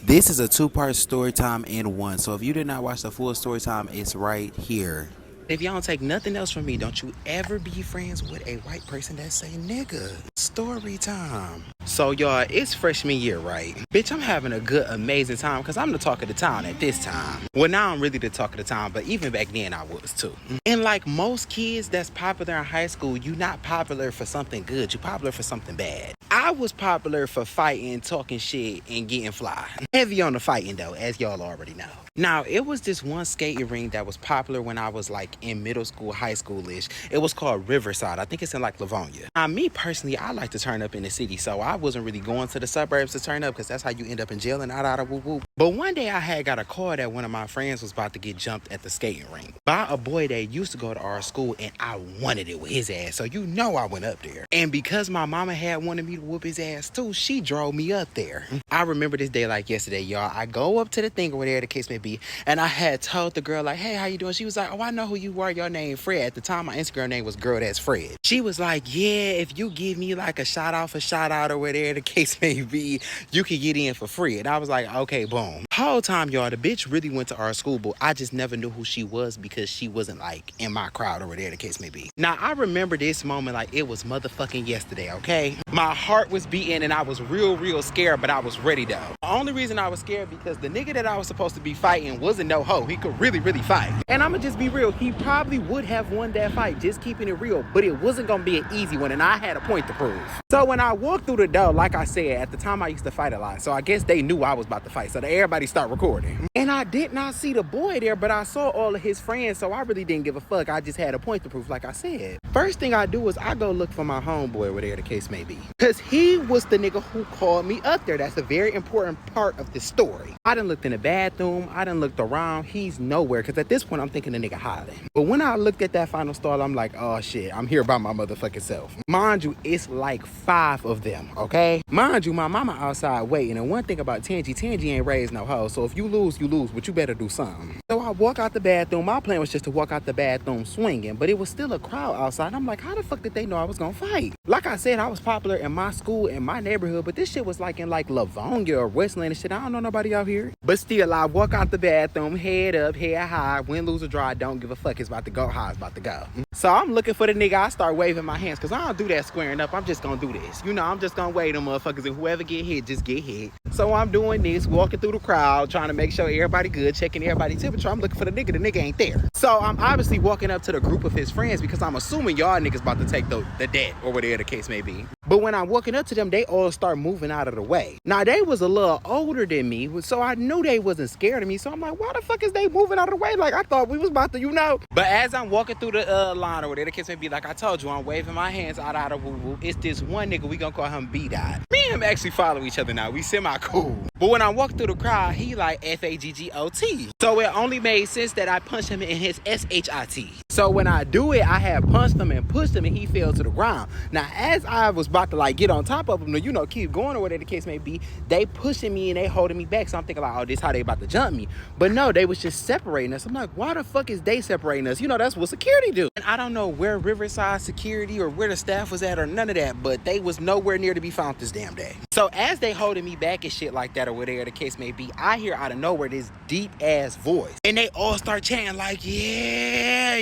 This is a two-part story time in one. So if you did not watch the full story time, it's right here. If y'all don't take nothing else from me, don't you ever be friends with a white person that say nigga. Story time. So y'all, it's freshman year, right? Bitch, I'm having a good, amazing time because I'm the talk of the town at this time. Well, now I'm really the talk of the town, but even back then I was too. And like most kids that's popular in high school, you not popular for something good, you popular for something bad. I was popular for fighting, talking shit, and getting fly. Heavy on the fighting though, as y'all already know. Now, it was this one skating rink that was popular when I was like in middle school, high school-ish. It was called Riverside. I think it's in like Livonia. Now, me personally, I like to turn up in the city, so I wasn't really going to the suburbs to turn up because that's how you end up in jail and out of whoop whoop. But one day I had got a call that one of my friends was about to get jumped at the skating rink by a boy that used to go to our school, and I wanted it with his ass. So you know I went up there. And because my mama had wanted me to whoop his ass too, she drove me up there. I remember this day like yesterday, y'all. I go up to the thing over there, the case may be, and I had told the girl like, hey, how you doing? She was like, oh, I know who you are. Your name Fred. At the time, my Instagram name was Girl That's Fred. She was like, yeah, if you give me like a shout out or whatever the case may be, you can get in for free. And I was like, okay, boom. Whole time, y'all, the bitch really went to our school, but I just never knew who she was because she wasn't like in my crowd or whatever the case may be. Now, I remember this moment like it was motherfucking yesterday, okay? My heart was beating and I was real scared, but I was ready though. The only reason I was scared because the nigga that I was supposed to be fighting wasn't no hoe. He could really fight. And I'ma just be real, he probably would have won that fight, just keeping it real, but it wasn't gonna be an easy one and I had a point to prove. So when I walked through the door, like I said, at the time I used to fight a lot, so I guess they knew I was about to fight, so everybody start recording. And I did not see the boy there, but I saw all of his friends, so I really didn't give a fuck. I just had a point to prove, like I said. First thing I do is I go look for my homeboy, whatever the case may be, because he was the nigga who called me up there. That's a very important part of this story. I done looked in the bathroom, I done looked around, he's nowhere, because at this point I'm thinking the nigga hiding. But when I looked at that final stall, I'm like, oh shit, I'm here by my motherfucking self. Mind you, it's like 5 of them, okay? Mind you, my mama outside waiting, and one thing about Tangy ain't raised no hoe, so if you lose, but you better do something. So I walk out the bathroom. My plan was just to walk out the bathroom swinging, but it was still a crowd outside. I'm like, how the fuck did they know I was gonna fight? Like I said, I was popular in my school, in my neighborhood, but this shit was like in like Livonia or Westland and shit. I don't know nobody out here. But still, I walk out the bathroom, head up, head high, win, lose, or draw, I don't give a fuck. It's about to go how it's about to go. So I'm looking for the nigga. I start waving my hands because I don't do that squaring up. I'm just gonna do this. You know, I'm just gonna wave them motherfuckers, and whoever get hit, just get hit. So I'm doing this, walking through the crowd, trying to make sure everybody good, checking everybody's temperature. I'm looking for the nigga ain't there. So I'm obviously walking up to the group of his friends because I'm assuming y'all niggas about to take the debt or whatever the case may be. But when I'm walking up to them, they all start moving out of the way. Now, they was a little older than me, so I knew they wasn't scared of me. So I'm like, why the fuck is they moving out of the way? Like, I thought we was about to, you know. But as I'm walking through the line or whatever the case may be, like I told you, I'm waving my hands out of woo-woo. It's this one nigga, we gonna call him B-Dot. Me and him actually follow each other now. We semi-cool. But when I walk through the crowd, he like F-A-G-G-O-T. So it only made sense that I punched him in his S-H-I-T. So when I do it, I had punched him and pushed him and he fell to the ground. Now, as I was about to like get on top of him, you know, keep going or whatever the case may be, they pushing me and they holding me back. So I'm thinking like, oh, this how they about to jump me. But no, they was just separating us. I'm like, why the fuck is they separating us? You know, that's what security do. And I don't know where Riverside security or where the staff was at or none of that, but they was nowhere near to be found this damn day. So as they holding me back and shit like that or whatever the case may be, I hear out of nowhere this deep ass voice. And they all start chanting like, yeah.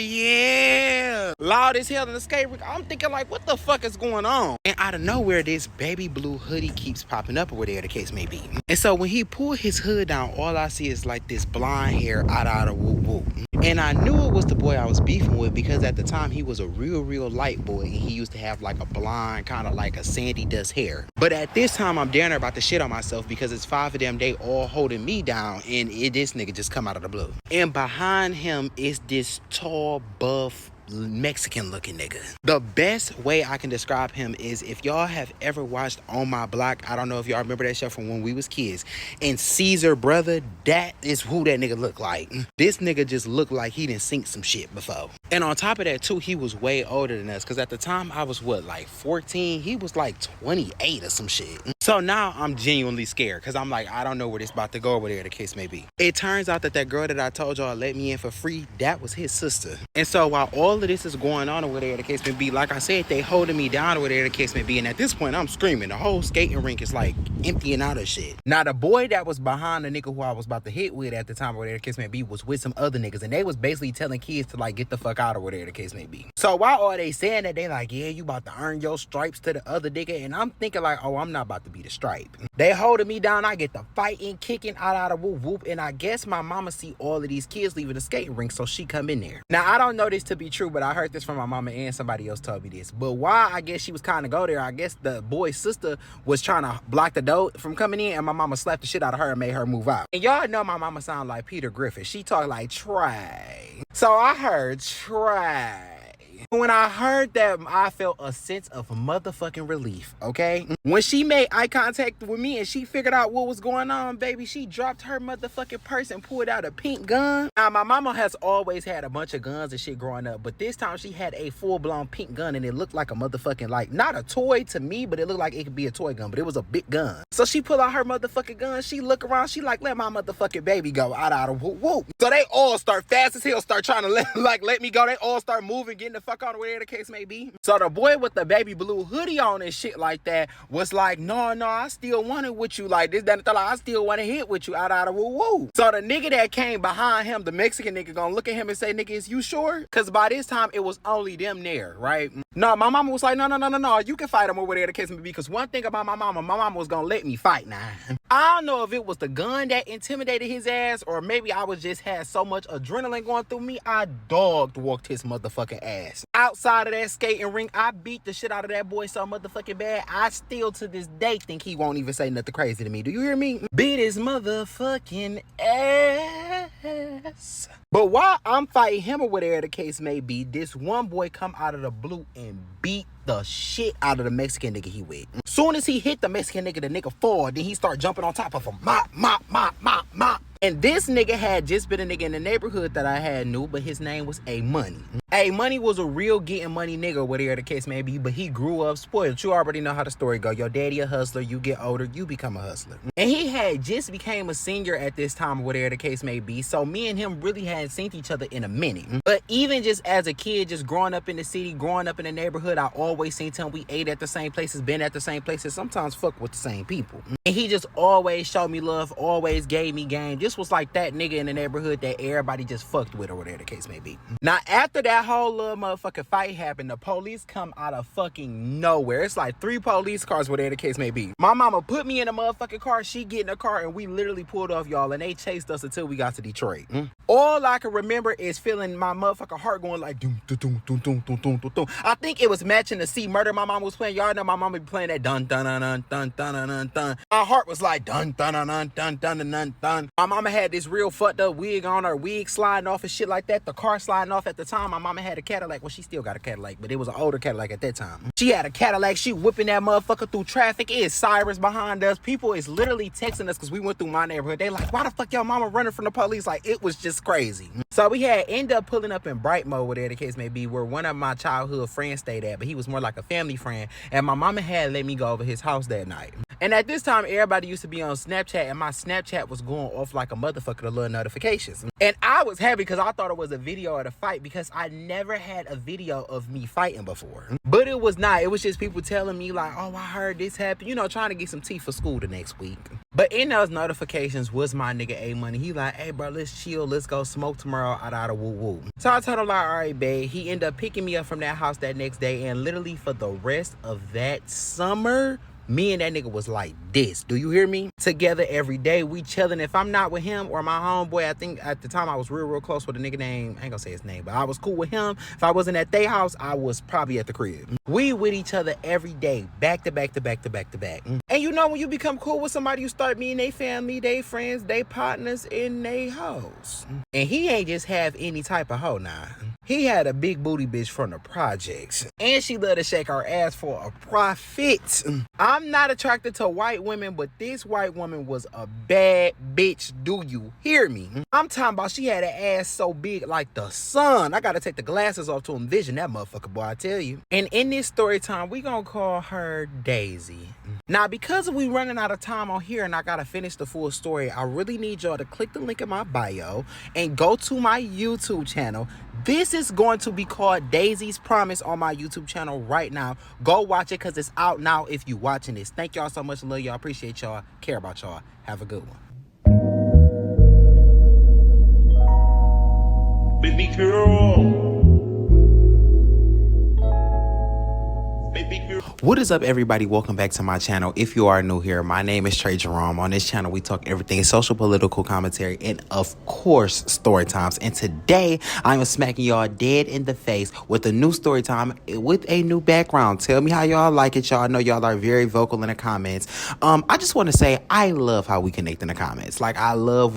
Loud as hell in the skate rink. I'm thinking like, what the fuck is going on? And out of nowhere, this baby blue hoodie keeps popping up or whatever the case may be. And so when he pulled his hood down, all I see is like this blonde hair out of whoop whoop. And I knew it was the boy I was beefing with because at the time he was a real light boy and he used to have like a blonde, kind of like a sandy dust hair. But at this time, I'm damn near about to shit on myself because it's 5 of them, they all holding me down and this nigga just come out of the blue. And behind him is this tall, buff, Mexican looking nigga. The best way I can describe him is if y'all have ever watched On My Block, I don't know if y'all remember that show from when we was kids, and Caesar brother, that is who that nigga looked like. This nigga just looked like he done seen some shit before. And on top of that too, he was way older than us because at the time I was what, like 14? He was like 28 or some shit. So now I'm genuinely scared because I'm like, I don't know where this about to go, whatever the case may be. It turns out that girl that I told y'all let me in for free, that was his sister. And so while all of this is going on or whatever the case may be, like I said, they holding me down or whatever the case may be. And at this point, I'm screaming. The whole skating rink is like emptying out of shit. Now, the boy that was behind the nigga who I was about to hit with at the time or whatever the case may be was with some other niggas. And they was basically telling kids to like get the fuck out or whatever the case may be. So while all they saying that, they like, yeah, you about to earn your stripes to the other nigga. And I'm thinking like, oh, I'm not about to be the stripe. They holding me down. I get the fighting, kicking out of whoop whoop. And I guess my mama see all of these kids leaving the skating rink, so she come in there. Now, I don't know this to be true, but I heard this from my mama and somebody else told me this. But why I guess she was kind of go there, I guess the boy's sister was trying to block the door from coming in, and my mama slapped the shit out of her and made her move out. And y'all know my mama sound like Peter Griffin. She talk like Trey. So I heard Trey. When I heard that, I felt a sense of motherfucking relief, okay? When she made eye contact with me and she figured out what was going on, baby, she dropped her motherfucking purse and pulled out a pink gun. Now, my mama has always had a bunch of guns and shit growing up, but this time she had a full-blown pink gun, and it looked like a motherfucking, like, not a toy to me, but it looked like it could be a toy gun, but it was a big gun. So she pulled out her motherfucking gun, she look around, she like, let my motherfucking baby go out of whoop whoop. So they all start fast as hell, start trying to let me go. They all start moving, getting the fuck out of whatever the case may be. So the boy with the baby blue hoodie on and shit like that was like, no, I still want it with you, like this, that, and that, I still want to hit with you out of woo woo. So the nigga that came behind him, the Mexican nigga, gonna look at him and say, nigga, is you sure? Because by this time it was only them there, right? No, my mama was like, no, you can fight him over there the case may be, because one thing about my mama was gonna let me fight now. I don't know if it was the gun that intimidated his ass, or maybe I was just had so much adrenaline going through me, I dog walked his motherfucking ass. Outside of that skating rink, I beat the shit out of that boy so motherfucking bad, I still to this day think he won't even say nothing crazy to me. Do you hear me? Beat his motherfucking ass. But while I'm fighting him or whatever the case may be, this one boy come out of the blue and beat the shit out of the Mexican nigga he with. Soon as he hit the Mexican nigga, the nigga fall, then he start jumping on top of him. Mop. And this nigga had just been a nigga in the neighborhood that I had knew, but his name was A Money. A Money was a real getting money nigga, whatever the case may be, but he grew up spoiled. You already know how the story go. Your daddy a hustler, you get older, you become a hustler. And he had just became a senior at this time, whatever the case may be, so me and him really hadn't seen each other in a minute. But even just as a kid, just growing up in the city, growing up in the neighborhood, I always seen him. We ate at the same places, been at the same places, sometimes fuck with the same people. And he just always showed me love, always gave me game. Just was like that nigga in the neighborhood that everybody just fucked with or whatever the case may be. Now, after that whole little motherfucking fight happened, the police come out of fucking nowhere. It's like 3 police cars, whatever the case may be. My mama put me in a motherfucking car, she get in a car, and we literally pulled off, y'all, and they chased us until we got to Detroit. All I can remember is feeling my motherfucking heart going like doom, doom, doom, doom, doom, doom, doom, doom, doom. I think it was matching the C Murder my mom was playing. Y'all know my mama be playing that dun dun dun dun dun dun dun dun. My heart was like dun dun dun dun dun dun dun dun. My mama had this real fucked up wig on, her wig sliding off and shit like that. The car sliding off at the time. My mama had a Cadillac. Well, she still got a Cadillac, but it was an older Cadillac at that time. She had a Cadillac. She whipping that motherfucker through traffic. It is sirens behind us. People is literally texting us because we went through my neighborhood. They like, why the fuck y'all mama running from the police? Like, it was just crazy. So we had end up pulling up in Brightmo, whatever the case may be, where one of my childhood friends stayed at, but he was more like a family friend. And my mama had let me go over his house that night. And at this time, everybody used to be on Snapchat, and my Snapchat was going off like a motherfucker to little notifications. And I was happy because I thought it was a video of the fight, because I never had a video of me fighting before. But it was not. It was just people telling me like, oh, I heard this happen. You know, trying to get some tea for school the next week. But in those notifications was my nigga A Money. He like, hey, bro, let's chill. Let's go smoke tomorrow out of woo woo. So I told him like, all right, babe. He ended up picking me up from that house that next day. And literally for the rest of that summer, me and that nigga was like this. Do you hear me? Together every day. We chilling. If I'm not with him or my homeboy, I think at the time I was real close with a nigga named, I ain't gonna say his name, but I was cool with him. If I wasn't at their house, I was probably at the crib. We with each other every day, back to back to back to back to back. And you know when you become cool with somebody, you start meeting their family, their friends, their partners in their hoes. And he ain't just have any type of hoe now. He had a big booty bitch from the projects. And she loved to shake her ass for a profit. I'm not attracted to white women, but this white woman was a bad bitch. Do you hear me? I'm talking about she had an ass so big like the sun. I gotta take the glasses off to envision that motherfucker, boy, I tell you. And in this story time, we gonna call her Daisy. Now, because we running out of time on here and I gotta finish the full story, I really need y'all to click the link in my bio and go to my YouTube channel. This is going to be called Daisy's Promise on my YouTube channel right now. Go watch it because it's out now if you watching this. Thank y'all so much. Love y'all. Appreciate y'all. Care about y'all. Have a good one. Baby girl. What is up, everybody? Welcome back to my channel. If you are new here, my name is Trey Jerome. On this channel, we talk everything social, political commentary, and of course, story times. And today, I'm smacking y'all dead in the face with a new story time with a new background. Tell me how y'all like it, y'all. I know y'all are very vocal in the comments. I just want to say I love how we connect in the comments. Like, I love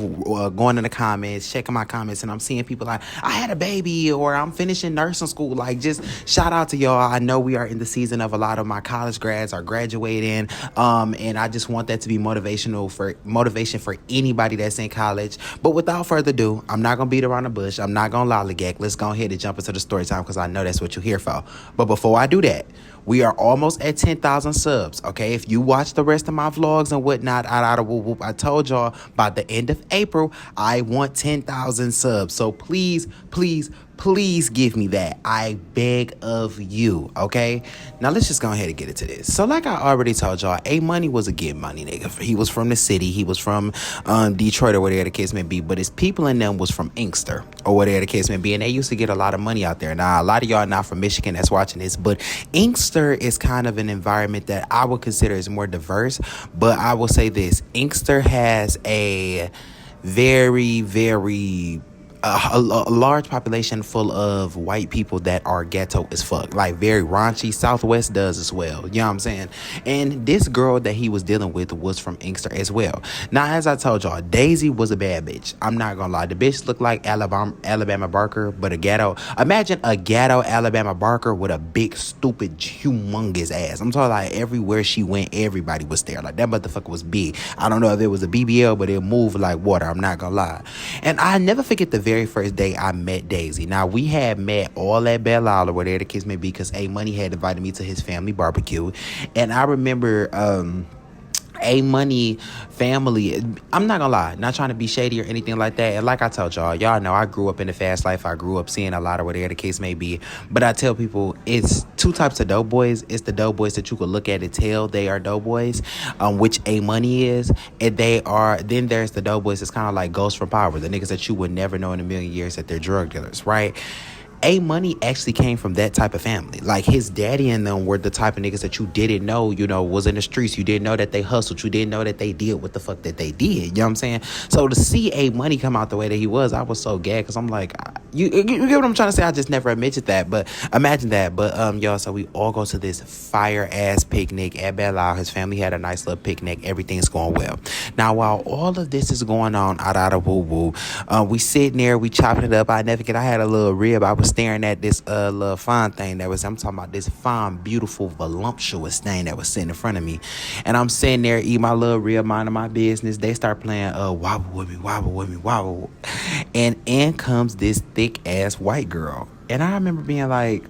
going in the comments, checking my comments, and I'm seeing people like, I had a baby, or I'm finishing nursing school. Like, just shout out to y'all. I know we are in the season of a lot of my college grads are graduating, and I just want that to be motivation for anybody that's in college. But without further ado, I'm not gonna beat around the bush. I'm not gonna lollygag. Let's go ahead and jump into the story time because I know that's what you're here for. But before I do that, we are almost at 10,000 subs, okay? If you watch the rest of my vlogs and whatnot, I told y'all by the end of April, I want 10,000 subs. So please, please, please give me that. I beg of you, okay? Now, let's just go ahead and get into this. So, like I already told y'all, A-Money was a get money nigga. He was from the city. He was from Detroit or whatever the case may be. But his people in them was from Inkster or whatever the case may be. And they used to get a lot of money out there. Now, a lot of y'all are not from Michigan that's watching this. But Inkster is kind of an environment that I would consider is more diverse. But I will say this. Inkster has a very, very a large population full of white people that are ghetto as fuck, like very raunchy. Southwest does as well, you know what I'm saying? And this girl that he was dealing with was from Inkster as well. Now, as I told y'all, Daisy was a bad bitch. I'm not gonna lie, the bitch looked like Alabama Barker, but a ghetto. Imagine a ghetto Alabama Barker with a big, stupid, humongous ass. I'm talking like everywhere she went, everybody was there. Like, that motherfucker was big. I don't know if it was a BBL, but it moved like water. I'm not gonna lie. And I never forget the very first day I met Daisy. Now, we had met all at Belle Isle or whatever the case may be because A-Money had invited me to his family barbecue. And I remember A-Money family, I'm not gonna lie, not trying to be shady or anything like that. And like I told y'all know I grew up in the fast life. I grew up seeing a lot of whatever the case may be. But I tell people it's two types of dope boys. It's the dope boys that you could look at and tell they are dope boys, which A-Money is. And then there's the dope boys that's kind of like Ghost from Power, the niggas that you would never know in a million years that they're drug dealers, right? A-Money actually came from that type of family. Like, his daddy and them were the type of niggas that you didn't know, was in the streets. You didn't know that they hustled. You didn't know that they did what the fuck that they did. You know what I'm saying? So to see A-Money come out the way that he was, I was so gagged because I'm like, you get what I'm trying to say? I just never admitted that, but imagine that. But y'all, so we all go to this fire ass picnic at Belle Isle. His family had a nice little picnic. Everything's going well. Now, while all of this is going on out of woo woo, we sitting there, we chopping it up. I never forget, I had a little rib. I was staring at this little fine thing that was, I'm talking about this fine, beautiful, voluptuous thing that was sitting in front of me. And I'm sitting there eating my little rib, minding my business. They start playing wobble with me, wobble with me, wobble. And in comes this thick ass white girl. And I remember being like,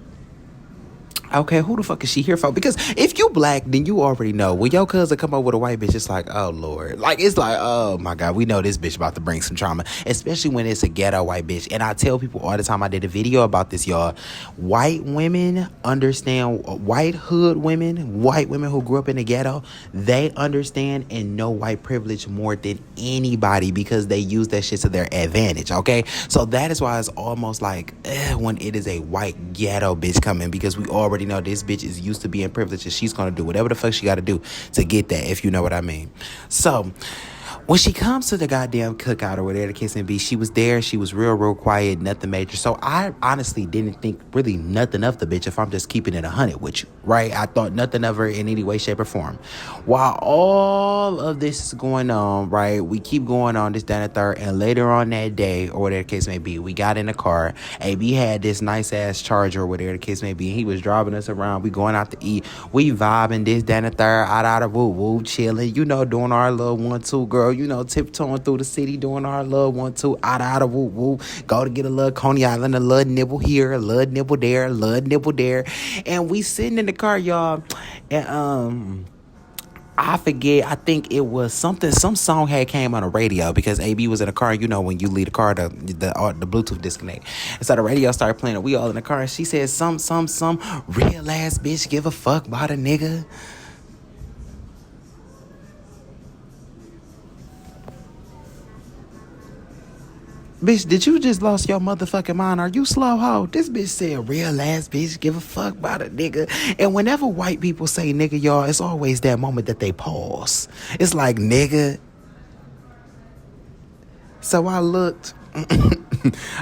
okay, who the fuck is she here for? Because if you black, then you already know. When your cousin come up with a white bitch, it's like, oh, Lord. Like, it's like, oh, my God, we know this bitch about to bring some trauma. Especially when it's a ghetto white bitch. And I tell people all the time, I did a video about this, y'all. White women understand, white hood women, white women who grew up in the ghetto, they understand and know white privilege more than anybody because they use that shit to their advantage, okay? So that is why it's almost like when it is a white ghetto bitch coming, because we already know this bitch is used to being privileged and she's gonna do whatever the fuck she gotta do to get that, if you know what I mean. So when she comes to the goddamn cookout or whatever the case may be, she was there. She was real quiet, nothing major. So I honestly didn't think really nothing of the bitch, if I'm just keeping it 100 with you, right? I thought nothing of her in any way, shape, or form. While all of this is going on, right, we keep going on this, that, and the third. And later on that day, or whatever the case may be, we got in the car. AB had this nice-ass Charger or whatever the case may be. He was driving us around. We going out to eat. We vibing this, that, and the third, out of woo-woo, chilling, doing our little 1-2, girl. Tiptoeing through the city, doing our little 1-2, out of woo woo. Go to get a little Coney Island, a little nibble here, a little nibble there, a little nibble there. And we sitting in the car, y'all. And I forget. I think it was something. Some song had came on the radio because AB was in the car. You know, when you leave the car, the Bluetooth disconnect. And so the radio started playing. And we all in the car. And she said, some real ass bitch give a fuck about a nigga. Bitch, did you just lost your motherfucking mind? Are you slow, ho? This bitch said, real ass bitch, give a fuck about a nigga. And whenever white people say nigga, y'all, it's always that moment that they pause. It's like, nigga. So I looked.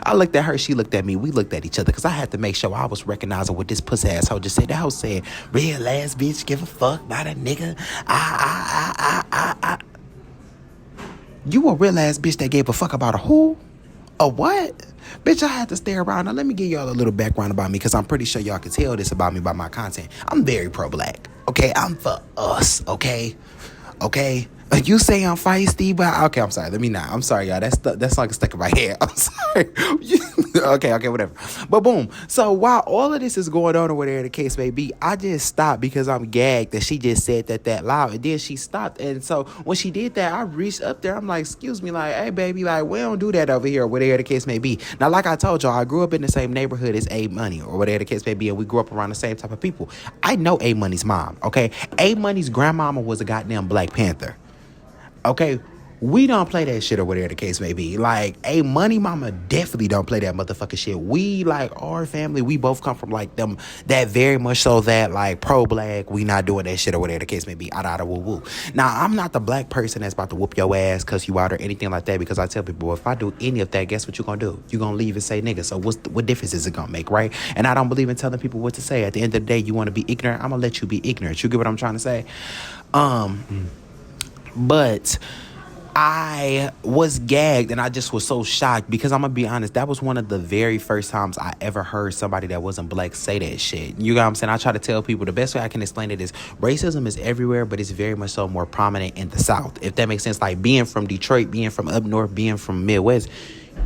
I looked at her, she looked at me, we looked at each other because I had to make sure I was recognizing what this pussy asshole just said. That hoe said, real ass bitch, give a fuck about a nigga. You a real ass bitch that gave a fuck about a who? A what? Bitch, I had to stay around. Now, let me give y'all a little background about me because I'm pretty sure y'all can tell this about me by my content. I'm very pro-black, okay? I'm for us, okay? Okay? You say I'm feisty, but okay, I'm sorry. Let me not. I'm sorry, y'all. That's like stuck in my head. I'm sorry. okay, whatever. But boom. So while all of this is going on or whatever the case may be, I just stopped because I'm gagged that she just said that loud. And then she stopped. And so when she did that, I reached up there. I'm like, excuse me, like, hey, baby, like, we don't do that over here or whatever the case may be. Now, like I told y'all, I grew up in the same neighborhood as A Money or whatever the case may be, and we grew up around the same type of people. I know A Money's mom, okay? A Money's grandmama was a goddamn Black Panther. Okay, we don't play that shit or whatever the case may be. Like, A Money mama definitely don't play that motherfucking shit. We, like, our family, we both come from, like, them, that very much so that, like, pro-black, we not doing that shit or whatever the case may be. Woo-woo. Now, I'm not the black person that's about to whoop your ass, cuss you out, or anything like that, because I tell people, if I do any of that, guess what you gonna do? You gonna leave and say nigga. So what difference is it gonna make, right? And I don't believe in telling people what to say. At the end of the day, you want to be ignorant, I'm gonna let you be ignorant. You get what I'm trying to say? But I was gagged and I just was so shocked because I'm going to be honest, that was one of the very first times I ever heard somebody that wasn't black say that shit. You know what I'm saying? I try to tell people the best way I can explain it is racism is everywhere, but it's very much so more prominent in the South. If that makes sense, like being from Detroit, being from up north, being from Midwest,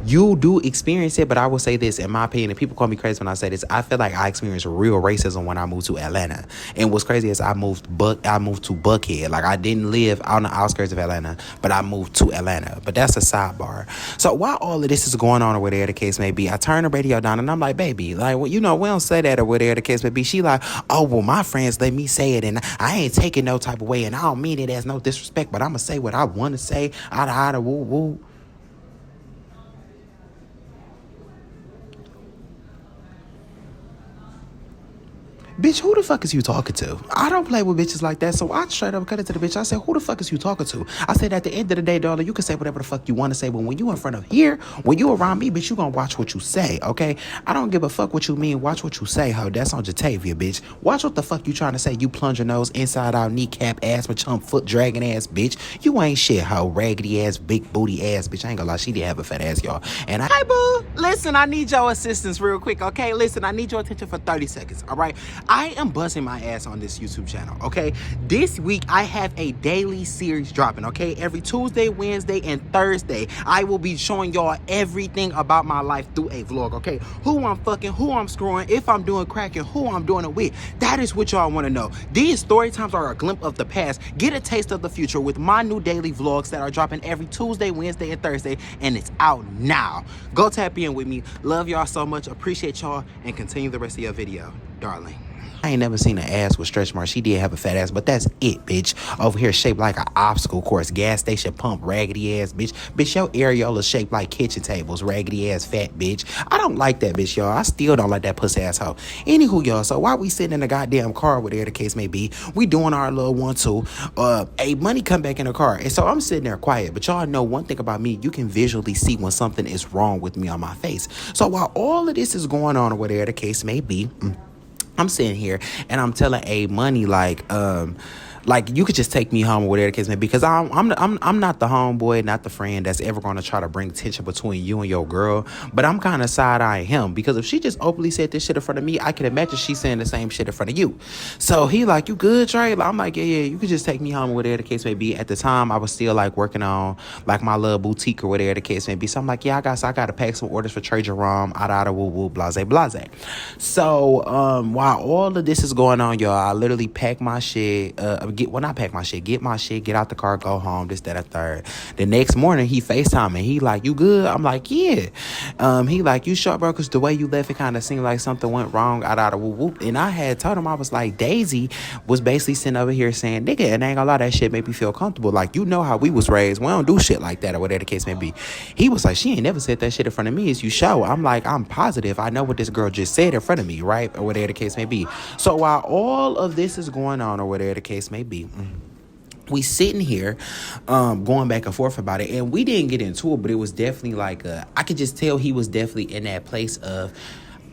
you do experience it, but I will say this, in my opinion, and people call me crazy when I say this, I feel like I experienced real racism when I moved to Atlanta. And what's crazy is I moved to Buckhead. Like, I didn't live on the outskirts of Atlanta, but I moved to Atlanta. But that's a sidebar. So while all of this is going on or whatever the case may be, I turn the radio down and I'm like, baby, like, well, you know, we don't say that or whatever the case may be. She like, oh, well, my friends let me say it and I ain't taking no type of way and I don't mean it as no disrespect, but I'm going to say what I want to say. Woo, woo. Bitch, who the fuck is you talking to? I don't play with bitches like that, so I straight up cut it to the bitch. I said, who the fuck is you talking to? I said, at the end of the day, darling, you can say whatever the fuck you want to say, but when you in front of here, when you around me, bitch, you gonna watch what you say, okay? I don't give a fuck what you mean. Watch what you say, ho. That's on Jatavia, bitch. Watch what the fuck you trying to say. You plunge your nose inside out, kneecap ass, chump foot dragging ass, bitch. You ain't shit, ho. Raggedy ass, big booty ass, bitch. I ain't gonna lie, she did have a fat ass, y'all. And hi, boo. Listen, I need your assistance real quick, okay? Listen, I need your attention for 30 seconds, all right? I am buzzing my ass on this YouTube channel, okay? This week, I have a daily series dropping, okay? Every Tuesday, Wednesday, and Thursday, I will be showing y'all everything about my life through a vlog, okay? Who I'm fucking, who I'm screwing, if I'm doing crack, and who I'm doing it with. That is what y'all want to know. These story times are a glimpse of the past. Get a taste of the future with my new daily vlogs that are dropping every Tuesday, Wednesday, and Thursday, and it's out now. Go tap in with me. Love y'all so much. Appreciate y'all, and continue the rest of your video, darling. I ain't never seen an ass with stretch marks. She did have a fat ass, but that's it, bitch. Over here shaped like an obstacle course, gas station pump, raggedy ass, bitch. Bitch, your areola shaped like kitchen tables, raggedy ass fat bitch. I don't like that bitch, y'all. I still don't like that pussy asshole. Anywho, y'all, so while we sitting in the goddamn car, whatever the case may be, we doing our little 1-2. A Money come back in the car. And so I'm sitting there quiet, but y'all know one thing about me, you can visually see when something is wrong with me on my face. So while all of this is going on or whatever the case may be, I'm sitting here and I'm telling A Money like you could just take me home or whatever the case may be, because I'm not the homeboy, not the friend that's ever going to try to bring tension between you and your girl. But I'm kind of side-eyeing him, because if she just openly said this shit in front of me, I can imagine she's saying the same shit in front of you. So he like, you good, Trey? I'm like, yeah, you could just take me home or whatever the case may be. At the time, I was still like working on like my little boutique or whatever the case may be. So I'm like, yeah, I got to pack some orders for Trey Jerome, woo woo, blase blase. So while all of this is going on, y'all, I literally packed my shit. get my shit, get out the car, go home, this, that, a third. The next morning, he FaceTiming. He like, you good? I'm like, yeah. He like, you sure, bro? Because the way you left, it kind of seemed like something went wrong out of whoop whoop. And I had told him, I was like, Daisy was basically sitting over here saying, nigga, and I ain't gonna lie, that shit made me feel comfortable. Like, you know how we was raised. We don't do shit like that or whatever the case may be. He was like, she ain't never said that shit in front of me. Is you show? I'm like, I'm positive. I know what this girl just said in front of me, right? Or whatever the case may be. So while all of this is going on or whatever the case may be, we sitting here going back and forth about it, and we didn't get into it, but it was definitely like I could just tell he was definitely in that place of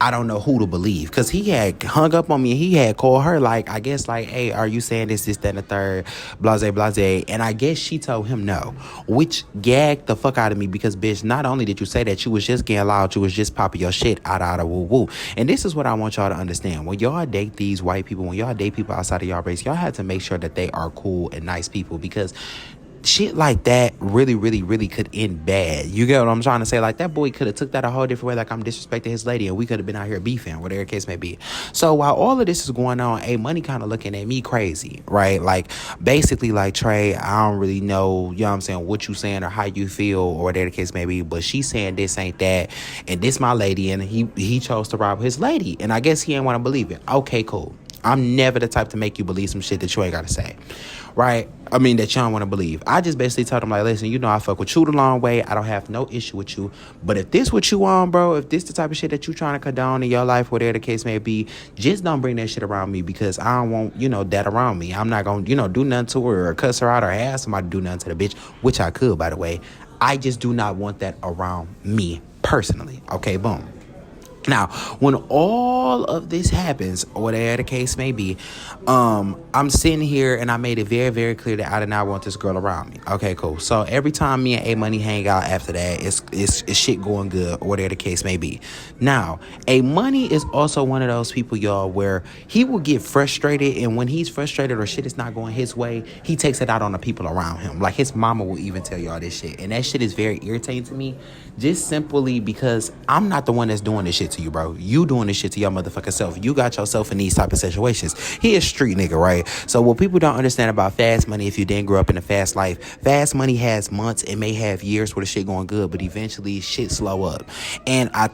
I don't know who to believe, because he had hung up on me and he had called her like, I guess like, hey, are you saying this, that, and the third, blase, blase, and I guess she told him no, which gagged the fuck out of me, because bitch, not only did you say that, you was just getting loud, you was just popping your shit out of woo woo. And this is what I want y'all to understand: when y'all date these white people, when y'all date people outside of y'all race, y'all have to make sure that they are cool and nice people, because shit like that really, really, really could end bad. You get what I'm trying to say? Like, that boy could have took that a whole different way, like I'm disrespecting his lady, and we could have been out here beefing, whatever the case may be. So while all of this is going on, Money kind of looking at me crazy, right? Like, basically like, Trey, I don't really know, you know what I'm saying, what you saying or how you feel or whatever the case may be, but she saying this ain't that, and this my lady, and he chose to rob his lady, and I guess he ain't want to believe it. Okay, cool. I'm never the type to make you believe some shit that you ain't got to say, right? I mean, that you don't want to believe. I just basically told him, like, listen, you know I fuck with you the long way. I don't have no issue with you. But if this what you on, bro, if this the type of shit that you trying to condone in your life, whatever the case may be, just don't bring that shit around me, because I don't want, you know, that around me. I'm not going to, you know, do nothing to her or cuss her out or have somebody do nothing to the bitch, which I could, by the way. I just do not want that around me personally. Okay, boom. Now, when all of this happens, or whatever the case may be, I'm sitting here and I made it very, very clear that I did not want this girl around me. Okay, cool. So every time me and A-Money hang out after that, it's shit going good, or whatever the case may be. Now, A-Money is also one of those people, y'all, where he will get frustrated, and when he's frustrated or shit is not going his way, he takes it out on the people around him. Like, his mama will even tell y'all this shit, and that shit is very irritating to me, just simply because I'm not the one that's doing this shit to you, bro. You doing this shit to your motherfucking self. You got yourself in these type of situations. He a street nigga, right? So what people don't understand about Fast Money, if you didn't grow up in a fast life, Fast Money has months, it may have years where the shit going good, but eventually shit slow up. And I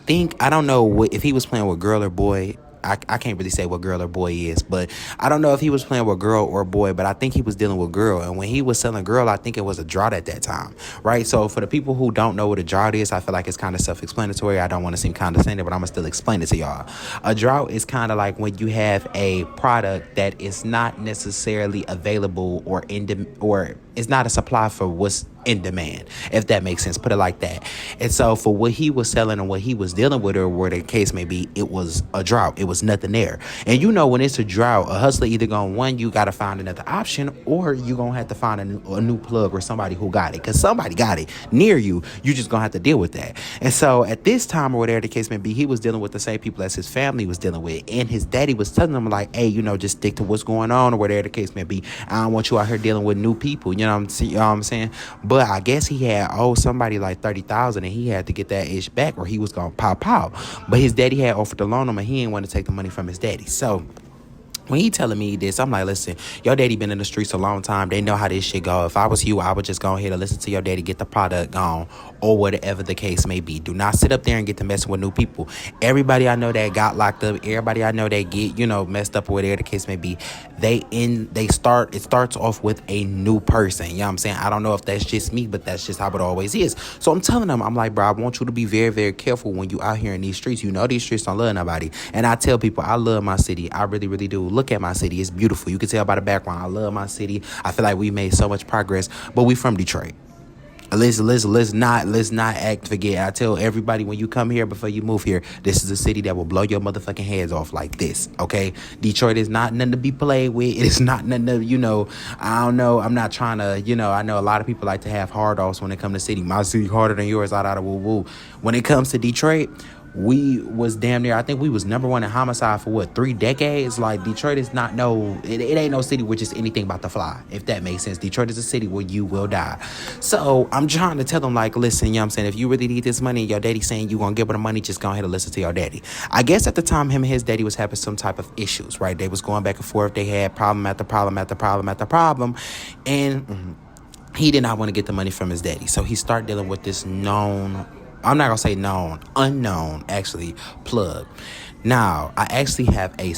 don't know if he was playing with girl or boy. I can't really say what girl or boy is, but I don't know if he was playing with girl or boy, but I think he was dealing with girl. And when he was selling girl, I think it was a drought at that time, right? So for the people who don't know what a drought is, I feel like it's kind of self-explanatory. I don't want to seem condescending, but I'm going to still explain it to y'all. A drought is kind of like when you have a product that is not necessarily available or it's not a supply for what's in demand, if that makes sense. Put it like that. And so for what he was selling and what he was dealing with, or where the case may be, it was a drought. It was nothing there. And you know, when it's a drought, a hustler either you got to find another option, or you gonna have to find a new plug or somebody who got it, because somebody got it near you. You just gonna have to deal with that. And so at this time, or whatever the case may be, he was dealing with the same people as his family was dealing with, and his daddy was telling him like, hey, you know, just stick to what's going on, or whatever the case may be. I don't want you out here dealing with new people. You know what I'm saying? But I guess he had somebody like $30,000, and he had to get that ish back, or he was gonna pop out. But his daddy had offered to loan him, and he didn't want to take the money from his daddy. So when he telling me this, I'm like, listen, your daddy been in the streets a long time. They know how this shit go. If I was you, I would just go ahead and listen to your daddy, get the product gone, or whatever the case may be. Do not sit up there and get to messing with new people. Everybody I know that got locked up, everybody I know that get, you know, messed up, or whatever the case may be, it starts off with a new person. You know what I'm saying? I don't know if that's just me, but that's just how it always is. So I'm telling them, I'm like, bro, I want you to be very, very careful when you out here in these streets. You know, these streets don't love nobody. And I tell people, I love my city. I really, really do. Look at my city. It's beautiful. You can tell by the background. I love my city. I feel like we made so much progress, but we from Detroit. Let's not forget. I tell everybody, when you come here, before you move here, this is a city that will blow your motherfucking heads off like this, okay? Detroit is not nothing to be played with. It is not nothing to, you know, I don't know. I'm not trying to, you know, I know a lot of people like to have hard offs when it comes to city. My city harder than yours, out of woo woo. When it comes to Detroit, we was damn near, I think we was number one in homicide for what, 3 decades. Like, Detroit is not no, it ain't no city where just anything about to fly, if that makes sense. Detroit is a city where you will die. So I'm trying to tell them, like, listen, you know what I'm saying, if you really need this money, your daddy saying you gonna give her the money, just go ahead and listen to your daddy. I guess at the time, him and his daddy was having some type of issues, right? They was going back and forth. They had problem after problem after problem after problem, and he did not want to get the money from his daddy. So he started dealing with this known, I'm not going to say known, unknown, actually, plug. Now, I actually have a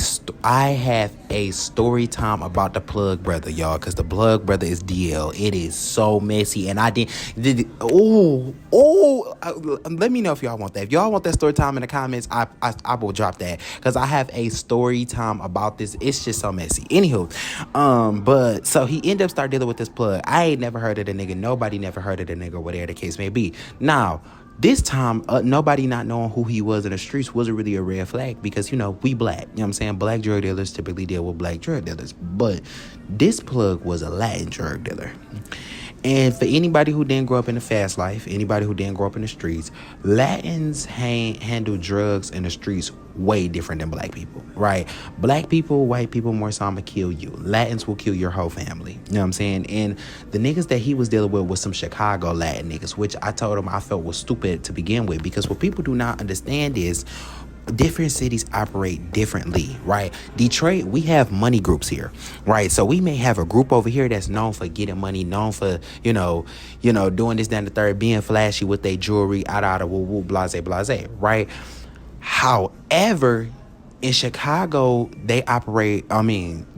story time about the plug brother, y'all, because the plug brother is DL. It is so messy, and let me know if y'all want that. If y'all want that story time in the comments, I will drop that, because I have a story time about this. It's just so messy. Anywho, but so he ended up start dealing with this plug. I ain't never heard of the nigga. Nobody never heard of the nigga, whatever the case may be. Now, this time, nobody not knowing who he was in the streets wasn't really a red flag, because, you know, we black. You know what I'm saying? Black drug dealers typically deal with black drug dealers. But this plug was a Latin drug dealer. And for anybody who didn't grow up in the fast life, anybody who didn't grow up in the streets, Latins handle drugs in the streets way different than black people, right? Black people, white people, more so, I'ma kill you. Latins will kill your whole family. You know what I'm saying? And the niggas that he was dealing with was some Chicago Latin niggas, which I told him I felt was stupid to begin with, because what people do not understand is different cities operate differently, right? Detroit, we have money groups here, right? So we may have a group over here that's known for getting money, known for, you know, doing this, that, and the third, being flashy with their jewelry, out of woo woo, blase, blase, right? However, in Chicago, they operate, gang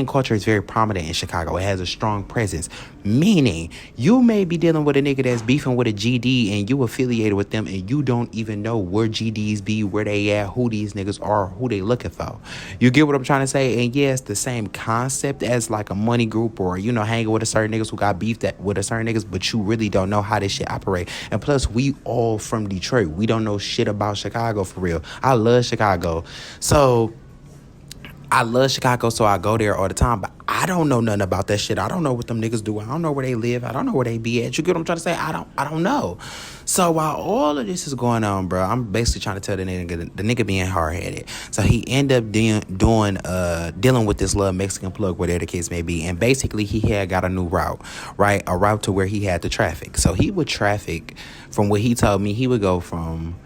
culture is very prominent in Chicago. It has a strong presence, meaning you may be dealing with a nigga that's beefing with a GD and you affiliated with them and you don't even know where GDs be, where they at, who these niggas are, who they looking for. You get what I'm trying to say? And yeah, it's the same concept as like a money group, or, you know, hanging with a certain niggas who got beef that with a certain niggas, but you really don't know how this shit operate. And plus, we all from Detroit. We don't know shit about Chicago for real. I love Chicago. So I go there all the time, but I don't know nothing about that shit. I don't know what them niggas do. I don't know where they live. I don't know where they be at. You get what I'm trying to say? I don't know. So while all of this is going on, bro, I'm basically trying to tell the nigga being hard-headed. So he ended up dealing with this little Mexican plug, whatever the case may be. And basically he had got a new route, right? A route to where he had to traffic. So he would traffic, from what he told me, he would go from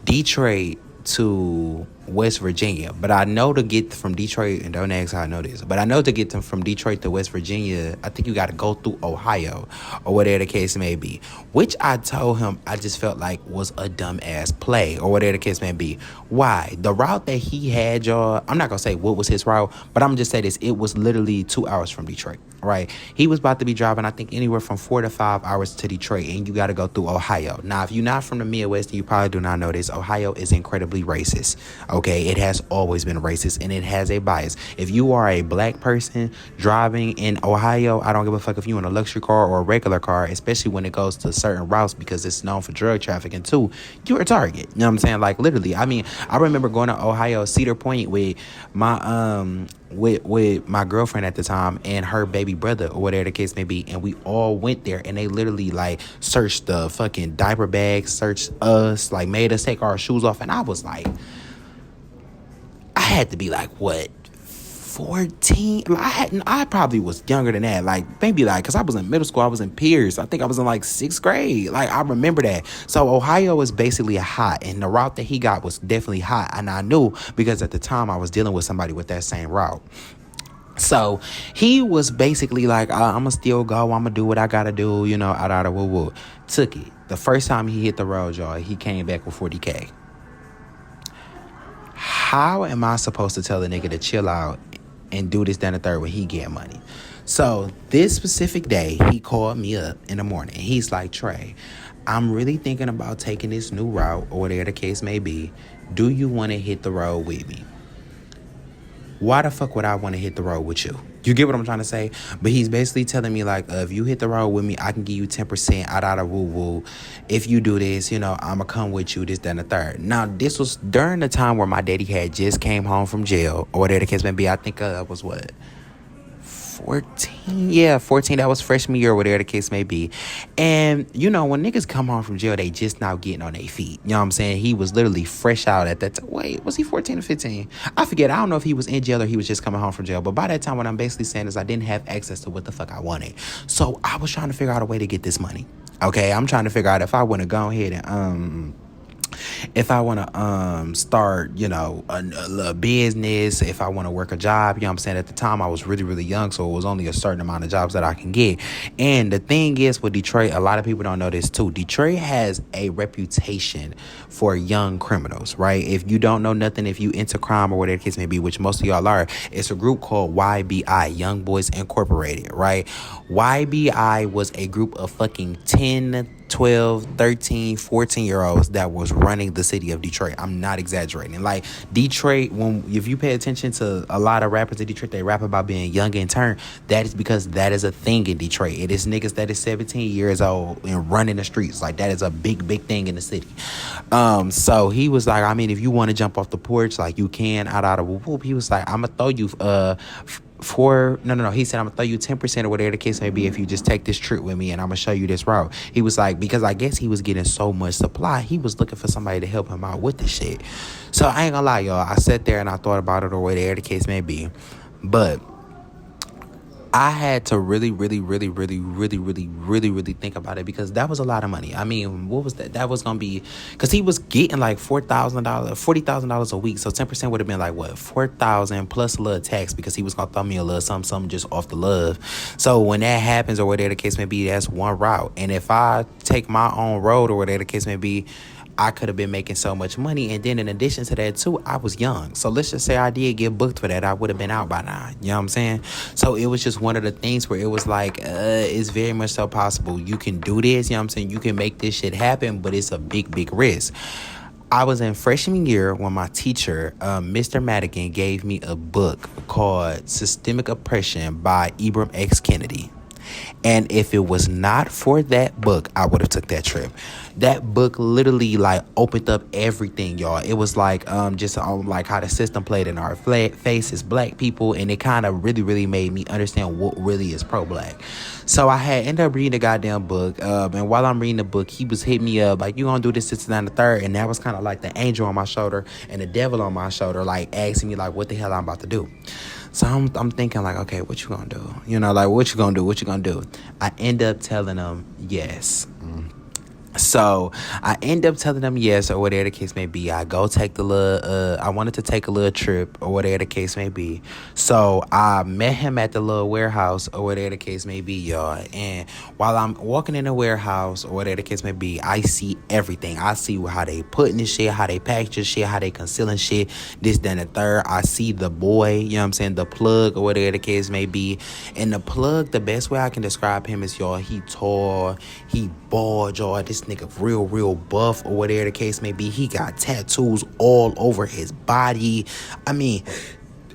Detroit to West Virginia. But I know to get from Detroit, and don't ask how I know this, but I know to get from Detroit to West Virginia, I think you got to go through Ohio, or whatever the case may be, which I told him I just felt like was a dumbass play, or whatever the case may be. Why? The route that he had, y'all, I'm not gonna say what was his route, but I'm gonna just say this: it was literally 2 hours from Detroit, right? He was about to be driving, I think, anywhere from 4 to 5 hours to Detroit, and you got to go through Ohio. Now, if you're not from the Midwest, and you probably do not know this, Ohio is incredibly racist. Okay, it has always been racist, and it has a bias. If you are a black person driving in Ohio, I don't give a fuck if you in a luxury car or a regular car, especially when it goes to certain routes, because it's known for drug trafficking too. You're a target. You know what I'm saying? Like, literally. I mean, I remember going to Ohio, Cedar Point, with my with my girlfriend at the time and her baby brother, or whatever the case may be, and we all went there, and they literally like searched the fucking diaper bags, searched us, like made us take our shoes off, and I was like, I had to be like, what, 14? I probably was younger than that, like maybe like, because I was in middle school, I was in Pierce, I think I was in like 6th grade, like I remember that. So Ohio is basically a hot, and the route that he got was definitely hot, and I knew because at the time I was dealing with somebody with that same route. So he was basically like, I'ma still go, I'ma do what I gotta do, you know, out of woo. Took it. The first time he hit the road, y'all, he came back with 40K. How am I supposed to tell the nigga to chill out and do this, then the third, when he get money? So this specific day, he called me up in the morning. He's like, Trey, I'm really thinking about taking this new route, or whatever the case may be. Do you want to hit the road with me? Why the fuck would I want to hit the road with you? You get what I'm trying to say? But he's basically telling me, like, if you hit the road with me, I can give you 10% out of woo-woo. If you do this, you know, I'm going to come with you, this, then the third. Now, this was during the time where my daddy had just came home from jail, or whatever the case may be. I think I was, what, 14. Yeah, 14. That was freshman year, whatever the case may be. And, you know, when niggas come home from jail, they just now getting on their feet. You know what I'm saying? He was literally fresh out at that time. Wait, was he 14 or 15? I forget. I don't know if he was in jail or he was just coming home from jail. But by that time, what I'm basically saying is I didn't have access to what the fuck I wanted. So I was trying to figure out a way to get this money. Okay, I'm trying to figure out if I want to go ahead and if I want to start, you know, a little business, if I want to work a job. You know what I'm saying? At the time, I was really, really young, so it was only a certain amount of jobs that I can get. And the thing is with Detroit, a lot of people don't know this too. Detroit has a reputation for young criminals, right? If you don't know nothing, if you into crime or whatever the case may be, which most of y'all are, it's a group called YBI, Young Boys Incorporated, right? YBI was a group of fucking 10, 12, 13, 14-year-olds that was running the city of Detroit. I'm not exaggerating. Like, Detroit, if you pay attention to a lot of rappers in Detroit, they rap about being young and turned. That is because that is a thing in Detroit. It is niggas that is 17 years old and running the streets. Like, that is a big, big thing in the city. So he was like, I mean, if you want to jump off the porch, like, you can, out of whoop whoop. He was like, I'm gonna throw you he said, I'm gonna throw you 10% or whatever the case may be if you just take this trip with me, and I'm gonna show you this route. He was like, because I guess he was getting so much supply, he was looking for somebody to help him out with the shit. So I ain't gonna lie, y'all, I sat there and I thought about it or whatever the case may be, but I had to really think about it, because that was a lot of money. I mean, what was that? That was going to be, because he was getting like $40,000 a week. So 10% would have been like, what, $4,000 plus a little tax, because he was going to throw me a little something just off the love. So when that happens or whatever the case may be, that's one route. And if I take my own road or whatever the case may be, I could have been making so much money. And then in addition to that too, I was young. So let's just say I did get booked for that, I would have been out by now. You know what I'm saying? So it was just one of the things where it was like, it's very much so possible you can do this. You know what I'm saying? You can make this shit happen, but it's a big, big risk. I was in freshman year when my teacher, Mr. Madigan, gave me a book called Systemic Oppression by Ibram X. Kendi. And if it was not for that book, I would have took that trip. That book literally like opened up everything, y'all. It was like just on like how the system played in our face as black people, and it kind of really made me understand what really is pro-black. So I had ended up reading the goddamn book, and while I'm reading the book, he was hitting me up like, you gonna do this, this, and the third. And that was kind of like the angel on my shoulder and the devil on my shoulder, like asking me like what the hell I'm about to do. So I'm thinking like, okay, what you gonna do? You know, like, what you gonna do? What you gonna do? I end up telling them yes. So I end up telling them yes, or whatever the case may be. I go take the little, I wanted to take a little trip, or whatever the case may be. So I met him at the little warehouse, or whatever the case may be, y'all. And while I'm walking in the warehouse, or whatever the case may be, I see everything. I see how they putting this shit, how they packaging shit, how they concealing shit, this, then the third. I see the boy, you know what I'm saying, the plug, or whatever the case may be. And the plug, the best way I can describe him is, y'all, he tall, he bald, y'all. This nigga real buff, or whatever the case may be. He got tattoos all over his body. I mean,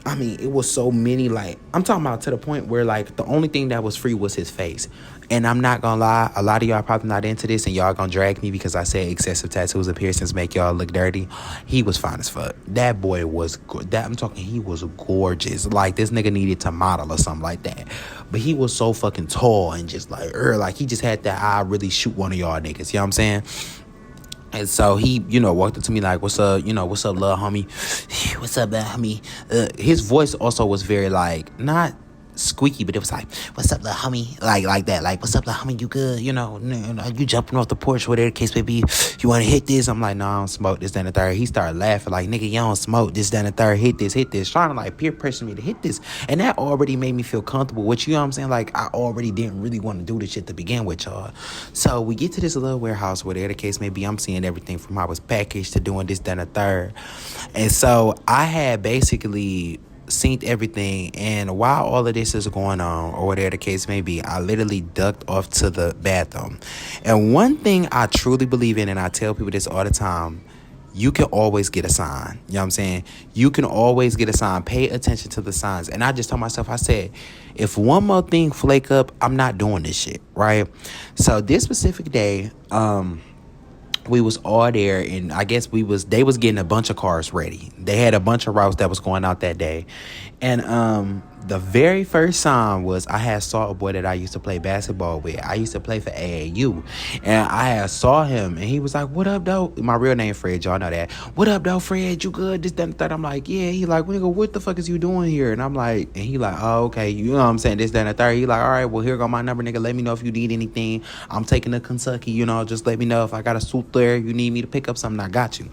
it was so many, like, I'm talking about to the point where, like, the only thing that was free was his face. And I'm not gonna lie, a lot of y'all probably not into this, and y'all gonna drag me because I said excessive tattoos and piercings make y'all look dirty. He was fine as fuck. That boy was good. I'm talking, he was gorgeous. Like, this nigga needed to model or something like that. But he was so fucking tall and just like he just had that I really shoot one of y'all niggas. You know what I'm saying? And so he, you know, walked up to me like, what's up, what's up, little homie? What's up, little homie? His voice also was very, like, not squeaky, but it was like, what's up, little homie? Like that. Like, what's up, little homie? You good? You know, you jumping off the porch, whatever the case may be. You want to hit this? I'm like, no, I don't smoke this, then the third. He started laughing like, nigga, you don't smoke this, then the third. Hit this. Trying to, like, peer pressure me to hit this. And that already made me feel comfortable with, you know what I'm saying? Like, I already didn't really want to do this shit to begin with, y'all. So we get to this little warehouse, whatever the case may be. I'm seeing everything from how it was packaged to doing this, then the third. And so I had basically seen everything, and while all of this is going on, or whatever the case may be, I literally ducked off to the bathroom. And one thing I truly believe in, and I tell people this all the time, you can always get a sign. You know what I'm saying? You can always get a sign. Pay attention to the signs. And I just told myself, I said, if one more thing flake up, I'm not doing this shit, right? So this specific day, we was all there, and I guess they was getting a bunch of cars ready. They had a bunch of routes that was going out that day. And the very first time was I had saw a boy that I used to play basketball with. I used to play for AAU. And I had saw him and he was like, what up, though? My real name Fred, y'all know that. What up, though, Fred? You good? This, that, and that. I'm like, yeah. He like, nigga, what the fuck is you doing here? And I'm like, and he like, oh, okay. You know what I'm saying? This, that, and the third. He like, all right, well, here go my number, nigga. Let me know if you need anything. I'm taking to Kentucky, you know, just let me know if I got a suit there. You need me to pick up something, I got you.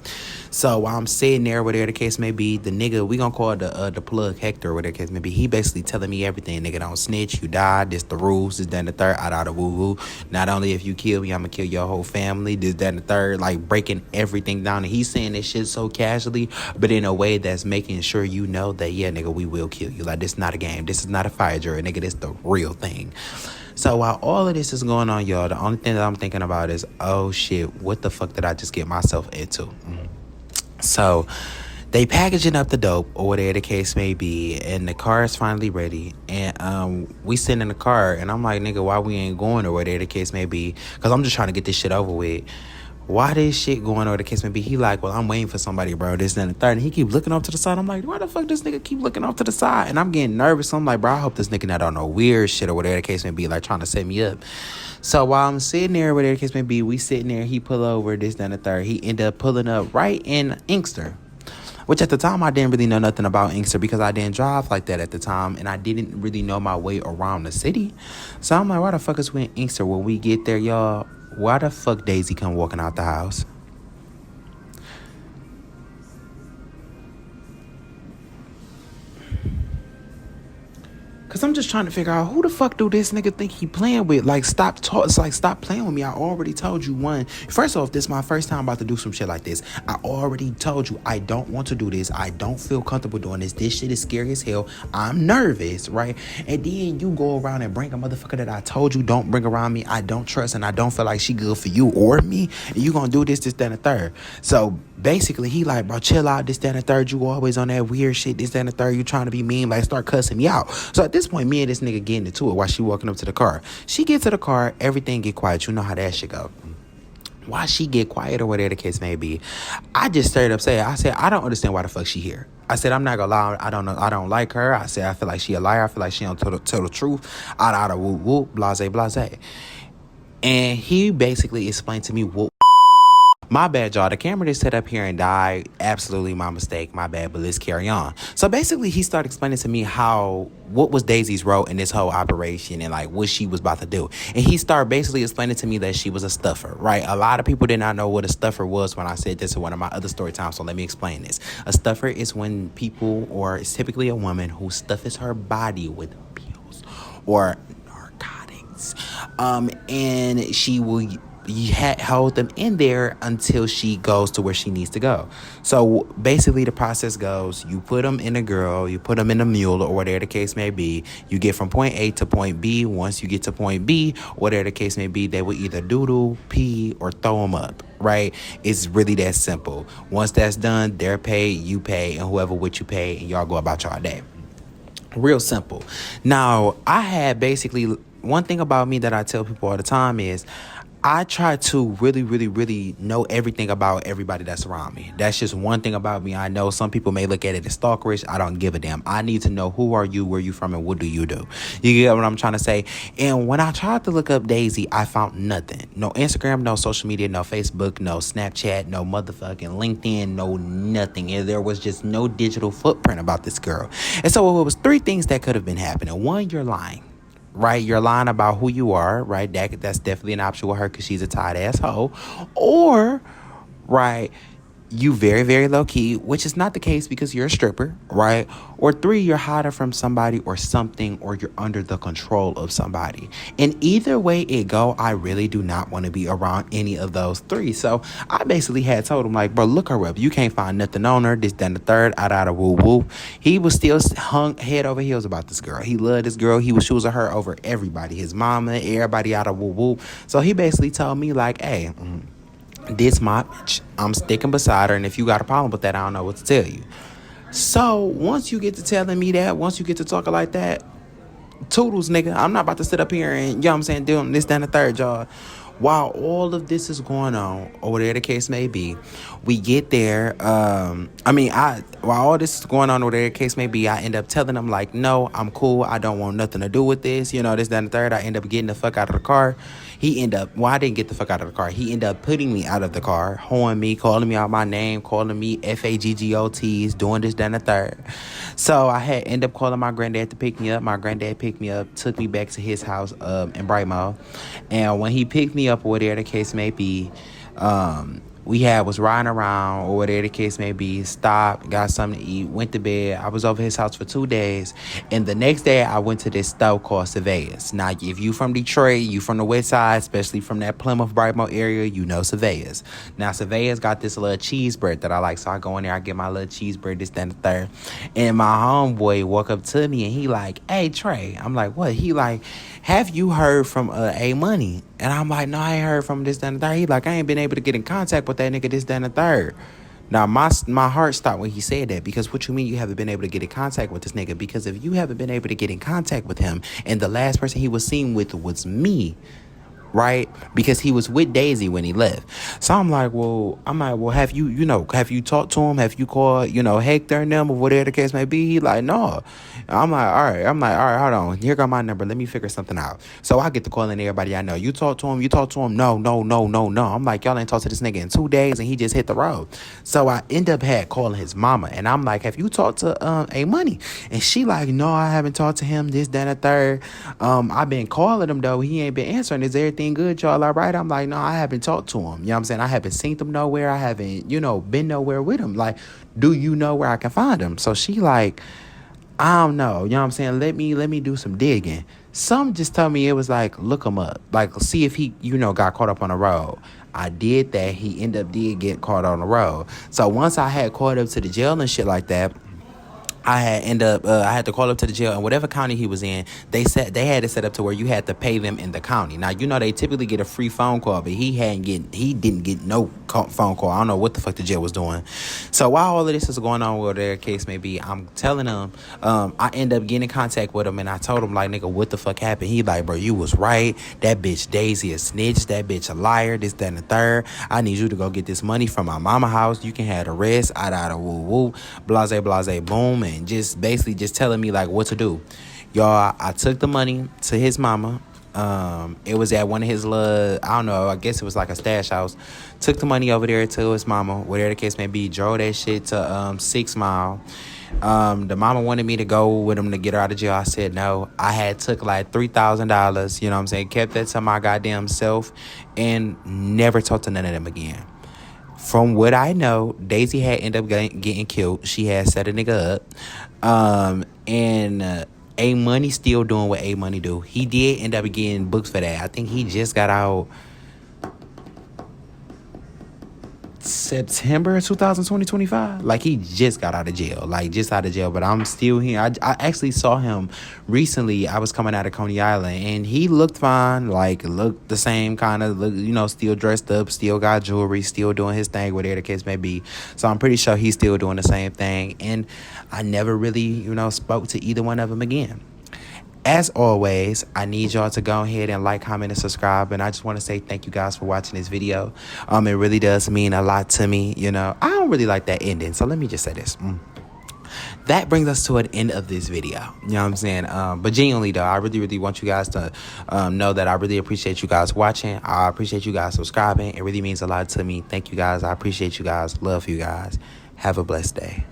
So while I'm sitting there, whatever the case may be, the nigga, we gonna call it the plug Hector, whatever the case may be, he basically telling me everything. Nigga, don't snitch, you died, this the rules, this, that, and the third, out of woo-woo. Not only if you kill me, I'm gonna kill your whole family, this, that, and the third, like breaking everything down. And he's saying this shit so casually, but in a way that's making sure you know that, yeah, nigga, we will kill you. Like, this is not a game. This is not a fire jury, nigga, this the real thing. So while all of this is going on, y'all, the only thing that I'm thinking about is, oh shit, what the fuck did I just get myself into? So they packaging up the dope or whatever the case may be, and the car is finally ready. And we sitting in the car, and I'm like, nigga, why we ain't going or whatever the case may be? Because I'm just trying to get this shit over with. Why this shit going or the case may be? He like, well, I'm waiting for somebody, bro, this, and the third. And he keep looking off to the side. I'm like, why the fuck this nigga keep looking off to the side? And I'm getting nervous. So I'm like, bro, I hope this nigga not on no weird shit or whatever the case may be, like trying to set me up. So while I'm sitting there, whatever the case may be, we sitting there, he pull over, this, and the third. He end up pulling up right in Inkster. Which at the time, I didn't really know nothing about Inkster because I didn't drive like that at the time. And I didn't really know my way around the city. So I'm like, why the fuck is we in Inkster? When we get there, y'all, why the fuck Daisy come walking out the house? Cause I'm just trying to figure out who the fuck do this nigga think he playing with? Like, stop playing with me. I already told you one. First off, this is my first time about to do some shit like this. I already told you I don't want to do this. I don't feel comfortable doing this. This shit is scary as hell. I'm nervous, right? And then you go around and bring a motherfucker that I told you don't bring around me. I don't trust and I don't feel like she good for you or me. And you gonna do this, that, and the third. So basically, he like, bro, chill out, this, that, and the third. You always on that weird shit, this, that, and the third. You trying to be mean, like start cussing me out. So at this point, me and this nigga getting into it while she walking up to the car. She get to the car, everything get quiet. You know how that shit go. Why she get quiet or whatever the case may be, I just straight up say, I said, I don't understand why the fuck she here. I said, I'm not gonna lie, I don't know, I don't like her. I said, I feel like she a liar. I feel like she don't tell the truth. Out of whoop whoop, blase blase. And he basically explained to me what. My bad, y'all. The camera just set up here and died. Absolutely my mistake. My bad, but let's carry on. So basically, he started explaining to me what was Daisy's role in this whole operation and like what she was about to do. And he started basically explaining to me that she was a stuffer, right? A lot of people did not know what a stuffer was when I said this in one of my other story times. So let me explain this. A stuffer is when people, or it's typically a woman who stuffs her body with pills or narcotics. And she will hold them in there until she goes to where she needs to go. So basically the process goes, you put them in a girl, you put them in a mule or whatever the case may be. You get from point A to point B. Once you get to point B, whatever the case may be, they will either doodle, pee, or throw them up, right? It's really that simple. Once that's done, they're paid, you pay, and whoever with you pay, and y'all go about y'all day. Real simple. Now, I had basically, one thing about me that I tell people all the time is I try to really, really, really know everything about everybody that's around me. That's just one thing about me. I know some people may look at it as stalkerish. I don't give a damn. I need to know who are you, where you from, and what do you do. You get what I'm trying to say? And when I tried to look up Daisy, I found nothing. No Instagram, no social media, no Facebook, no Snapchat, no motherfucking LinkedIn, no nothing. And there was just no digital footprint about this girl. And so it was three things that could have been happening. One, you're lying. Right, you're lying about who you are, right? That's definitely an option with her because she's a tight asshole. Or, right, you very, very low key, which is not the case because you're a stripper, right? Or three, you're hiding from somebody or something, or you're under the control of somebody. And either way it go, I really do not want to be around any of those three. So I basically had told him, like, bro, look her up. You can't find nothing on her. This, then the third, out of woo woo. He was still hung head over heels about this girl. He loved this girl. He was choosing her over everybody. His mama, everybody out of woo woo. So he basically told me, like, hey, this my bitch. I'm sticking beside her, and if you got a problem with that, I don't know what to tell you. So once you get to telling me that, once you get to talking like that, toodles, nigga. I'm not about to sit up here and, you know what I'm saying, doing this, that, and the third, y'all. While all of this is going on, or whatever the case may be, we get there. While all this is going on, or whatever the case may be, I end up telling him, like, no, I'm cool. I don't want nothing to do with this. This, that, and the third. I end up getting the fuck out of the car. I didn't get the fuck out of the car. He ended up putting me out of the car, hoeing me, calling me out my name, calling me FAGGOTs, doing this, that, and the third. So I had ended up calling my granddad to pick me up. My granddad picked me up, took me back to his house in Brightmore. And when he picked me up, or whatever the case may be, was riding around, or whatever the case may be, stopped, got something to eat, went to bed. I was over his house for 2 days. And the next day, I went to this store called Surveyors. Now, if you from Detroit, you from the west side, especially from that Plymouth, Brightmore area, you know Surveyors. Now, Surveyors got this little cheese bread that I like. So I go in there, I get my little cheese bread, this, that, and the third. And my homeboy walk up to me, and he like, hey, Trey. I'm like, what? He like, have you heard from A-Money? And I'm like, no, I ain't heard from this, that, and the third. He like, I ain't been able to get in contact with that nigga, this, that, and the third. Now, my heart stopped when he said that, because what you mean you haven't been able to get in contact with this nigga? Because if you haven't been able to get in contact with him, and the last person he was seen with was me, right? Because he was with Daisy when he left. So I'm like, well, have you talked to him? Have you called, Hector and them, or whatever the case may be? He like, no. I'm like, all right, hold on. Here got my number. Let me figure something out. So I get to calling everybody I know. You talk to him? No. I'm like, y'all ain't talked to this nigga in 2 days, and he just hit the road. So I end up calling his mama, and I'm like, have you talked to A-Money? And she like, no, I haven't talked to him, this, that, and the third. I've been calling him, though. He ain't been answering. Is everything good, y'all? All right? I'm like, no, I haven't talked to him. You know what I'm saying? I haven't seen him nowhere. I haven't, been nowhere with him. Like, do you know where I can find him? So she like, I don't know. You know what I'm saying? Let me do some digging. Some just tell me it was like, look him up. Like, see if he, got caught up on the road. I did that. He did get caught on the road. So once I had caught up to the jail and shit like that, I had to call up to the jail, and whatever county he was in, they had it set up to where you had to pay them in the county. Now, they typically get a free phone call, but he didn't get no phone call. I don't know what the fuck the jail was doing. So while all of this is going on, whatever their case may be, I'm telling them, I end up getting in contact with him, and I told him, like, nigga, what the fuck happened? He like, bro, you was right. That bitch Daisy a snitch. That bitch a liar. This, that, and the third. I need you to go get this money from my mama house. You can have the rest. I woo woo. Blase, blase, boom. And just basically just telling me like what to do. Y'all, I took the money to his mama. It was at one of his little, I don't know, I guess it was like a stash house. Took the money over there to his mama, whatever the case may be. Drove that shit to 6 Mile. The mama wanted me to go with him to get her out of jail. I said no. I had took like $3,000, you know what I'm saying? Kept that to my goddamn self and never talked to none of them again. From what I know, Daisy had ended up getting killed. She had set a nigga up. And A-Money still doing what A-Money do. He did end up getting booked for that. I think he just got out September 2025. Like, he just got out of jail. But I'm still here. I actually saw him recently. I was coming out of Coney Island, and he looked fine. Like, looked the same kind of, still dressed up, still got jewelry, still doing his thing, whatever the case may be. So I'm pretty sure he's still doing the same thing. And I never really, spoke to either one of them again. As always, I need y'all to go ahead and like, comment, and subscribe. And I just want to say thank you guys for watching this video. It really does mean a lot to me. I don't really like that ending. So let me just say this. That brings us to an end of this video. You know what I'm saying? But genuinely, though, I really, really want you guys to know that I really appreciate you guys watching. I appreciate you guys subscribing. It really means a lot to me. Thank you guys. I appreciate you guys. Love you guys. Have a blessed day.